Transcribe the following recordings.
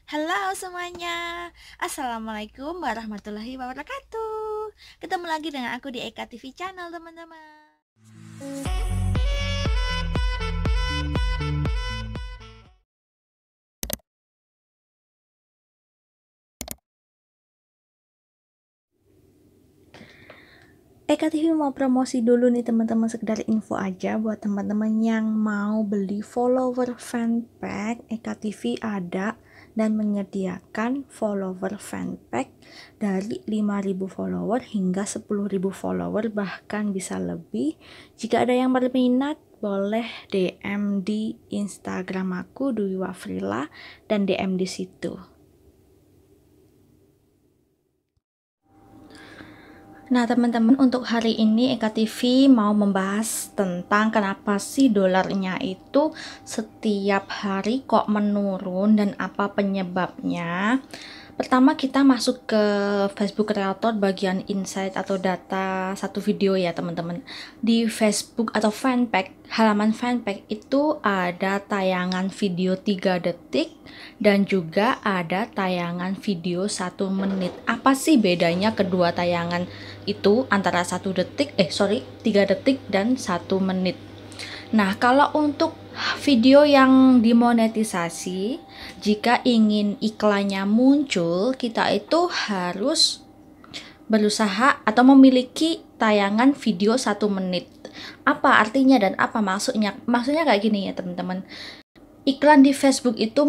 Halo semuanya, Assalamualaikum warahmatullahi wabarakatuh. Ketemu lagi dengan aku di Eka TV Channel, teman-teman. Eka TV mau promosi dulu nih teman-teman, sekedar info aja buat teman-teman yang mau beli follower fanpack. Eka TV ada dan menyediakan follower fanpack dari 5.000 follower hingga 10.000 follower, bahkan bisa lebih. Jika ada yang berminat, boleh DM di Instagram aku Dwi Wafrila dan DM di situ. Nah teman-teman, untuk hari ini Eka TV mau membahas tentang kenapa sih dolarnya itu setiap hari kok menurun dan apa penyebabnya. Pertama kita masuk ke Facebook Creator bagian insight atau data satu video ya teman-teman. Di Facebook atau fanpack, halaman fanpack itu ada tayangan video 3 detik dan juga ada tayangan video 1 menit. Apa sih bedanya kedua tayangan itu antara 3 detik dan 1 menit? Nah, kalau untuk video yang dimonetisasi, jika ingin iklannya muncul, kita itu harus berusaha atau memiliki tayangan video 1 menit. Apa artinya dan apa maksudnya? Maksudnya kayak gini ya teman-teman. Iklan di Facebook itu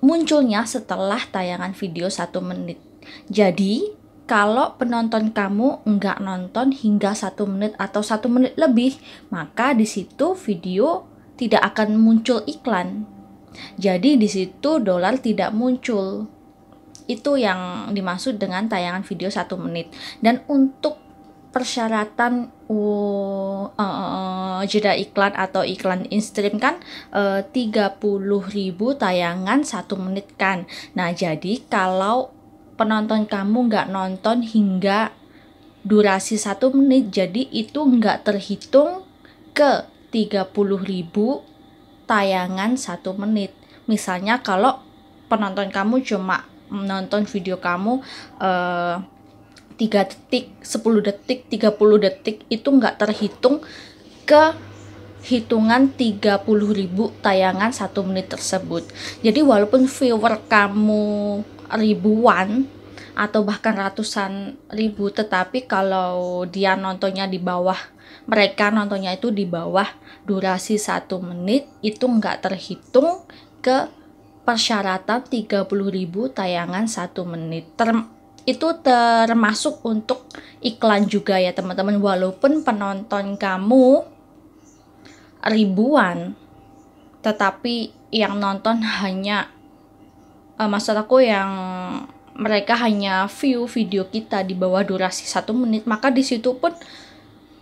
munculnya setelah tayangan video 1 menit. Jadi, kalau penonton kamu nggak nonton hingga 1 menit atau 1 menit lebih, maka di situ video tidak akan muncul iklan. Jadi di situ dolar tidak muncul. Itu yang dimaksud dengan tayangan video 1 menit. Dan untuk persyaratan jeda iklan atau iklan in-stream kan 30.000 tayangan 1 menit kan. Nah, jadi kalau penonton kamu nggak nonton hingga durasi 1 menit, jadi itu nggak terhitung ke 30.000 tayangan 1 menit. Misalnya kalau penonton kamu cuma menonton video kamu 3 detik, 10 detik, 30 detik, itu nggak terhitung ke hitungan 30.000 tayangan 1 menit tersebut. Jadi walaupun viewer kamu ribuan atau bahkan ratusan ribu, tetapi kalau dia nontonnya di bawah, mereka nontonnya itu di bawah durasi 1 menit, itu nggak terhitung ke persyaratan 30.000 tayangan 1 menit. Itu termasuk untuk iklan juga ya teman-teman, walaupun penonton kamu ribuan tetapi yang nonton hanya maksud aku yang mereka hanya view video kita di bawah durasi 1 menit, maka di situ pun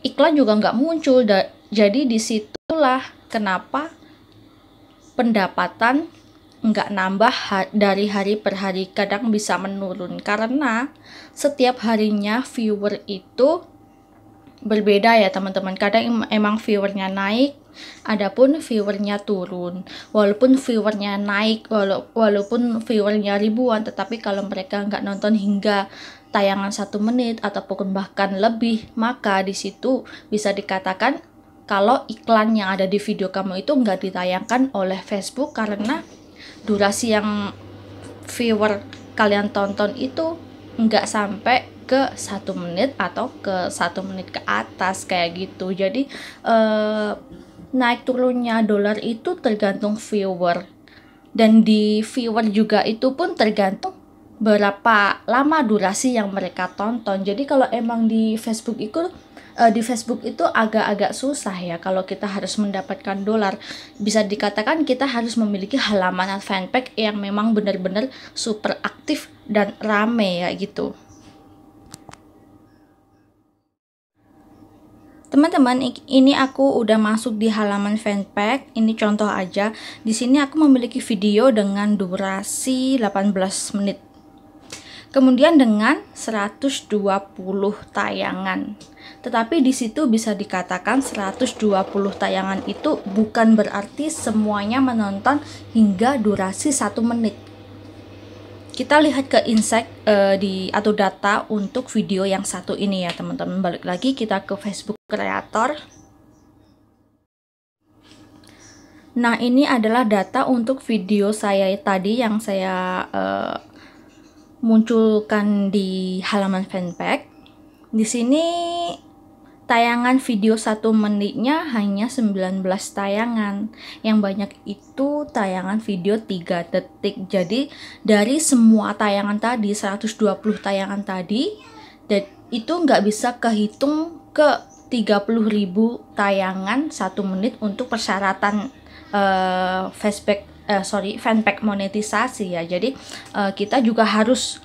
iklan juga nggak muncul. Jadi disitulah kenapa pendapatan nggak nambah dari hari per hari, kadang bisa menurun karena setiap harinya viewer itu berbeda ya teman-teman. Kadang emang viewernya naik, adapun viewernya turun. Walaupun viewernya naik, walaupun viewernya ribuan, tetapi kalau mereka nggak nonton hingga tayangan 1 menit ataupun bahkan lebih, maka di situ bisa dikatakan kalau iklan yang ada di video kamu itu nggak ditayangkan oleh Facebook karena durasi yang viewer kalian tonton itu nggak sampai ke 1 menit atau ke 1 menit ke atas kayak gitu. Jadi naik turunnya dolar itu tergantung viewer, dan di viewer juga itu pun tergantung berapa lama durasi yang mereka tonton. Jadi kalau emang di Facebook itu agak-agak susah ya kalau kita harus mendapatkan dolar. Bisa dikatakan kita harus memiliki halaman fanpack yang memang benar-benar super aktif dan rame ya gitu. Teman-teman, ini aku udah masuk di halaman fanpack. Ini contoh aja. Di sini aku memiliki video dengan durasi 18 menit. Kemudian dengan 120 tayangan. Tetapi di situ bisa dikatakan 120 tayangan itu bukan berarti semuanya menonton hingga durasi 1 menit. Kita lihat ke insight atau data untuk video yang satu ini ya teman-teman. Balik lagi kita ke Facebook Creator. Nah, ini adalah data untuk video saya tadi yang saya munculkan di halaman fanpage. Di sini tayangan video 1 menitnya hanya 19 tayangan. Yang banyak itu tayangan video 3 detik. Jadi dari semua tayangan tadi, 120 tayangan tadi, dan itu nggak bisa kehitung ke 30.000 tayangan 1 menit untuk persyaratan fanpage monetisasi ya. Jadi kita juga harus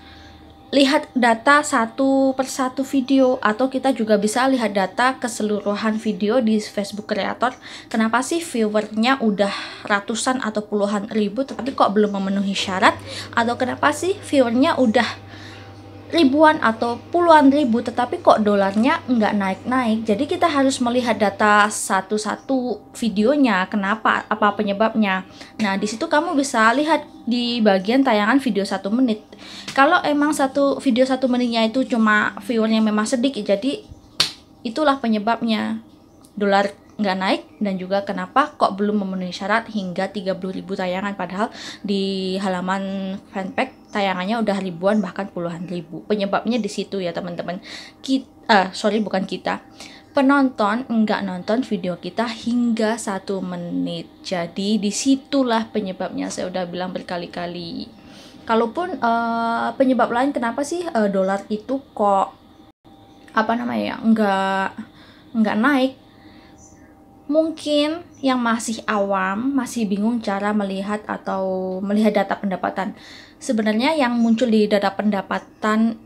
lihat data satu persatu video, atau kita juga bisa lihat data keseluruhan video di Facebook Creator. Kenapa sih viewernya udah ratusan atau puluhan ribu tetapi kok belum memenuhi syarat, atau kenapa sih viewernya udah ribuan atau puluhan ribu tetapi kok dolarnya nggak naik-naik. Jadi kita harus melihat data satu-satu videonya, kenapa, apa penyebabnya. Nah, di situ kamu bisa lihat di bagian tayangan video 1 menit. Kalau emang video 1 menitnya itu cuma viewernya memang sedikit, jadi itulah penyebabnya dolar nggak naik, dan juga kenapa kok belum memenuhi syarat hingga 30.000 tayangan, padahal di halaman fanpage tayangannya udah ribuan bahkan puluhan ribu. Penyebabnya di situ ya teman-teman. Penonton nggak nonton video kita hingga 1 menit. Jadi disitulah penyebabnya, saya udah bilang berkali-kali. Kalaupun penyebab lain kenapa sih dolar itu kok nggak naik, mungkin yang masih awam masih bingung cara melihat data pendapatan. Sebenarnya yang muncul di data pendapatan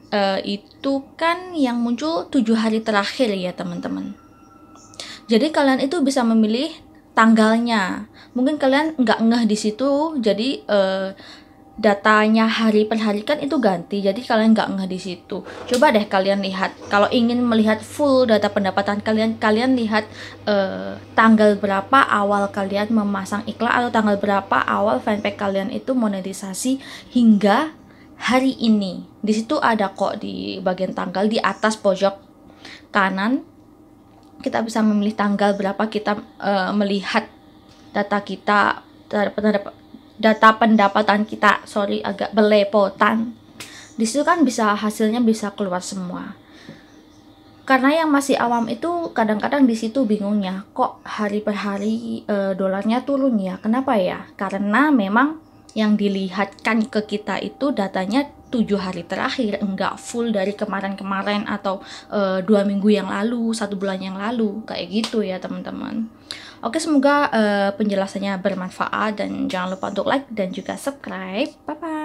itu kan yang muncul 7 hari terakhir ya teman-teman. Jadi kalian itu bisa memilih tanggalnya. Mungkin kalian nggak ngeh di situ, jadi datanya hari per hari kan itu ganti, jadi kalian nggak ngeh di situ. Coba deh kalian lihat, kalau ingin melihat full data pendapatan kalian lihat tanggal berapa awal kalian memasang iklan, atau tanggal berapa awal fanpage kalian itu monetisasi hingga hari ini. Di situ ada kok di bagian tanggal di atas pojok kanan, kita bisa memilih tanggal berapa kita melihat data kita, data pendapatan kita, agak belepotan. Di situ kan hasilnya bisa keluar semua. Karena yang masih awam itu kadang-kadang di situ bingungnya, kok hari per hari dolarnya turun ya? Kenapa ya? Karena memang yang dilihatkan ke kita itu datanya 7 hari terakhir, enggak full dari kemarin-kemarin atau 2 minggu yang lalu, 1 bulan yang lalu, kayak gitu ya teman-teman. Oke, semoga penjelasannya bermanfaat, dan jangan lupa untuk like dan juga subscribe. Bye bye.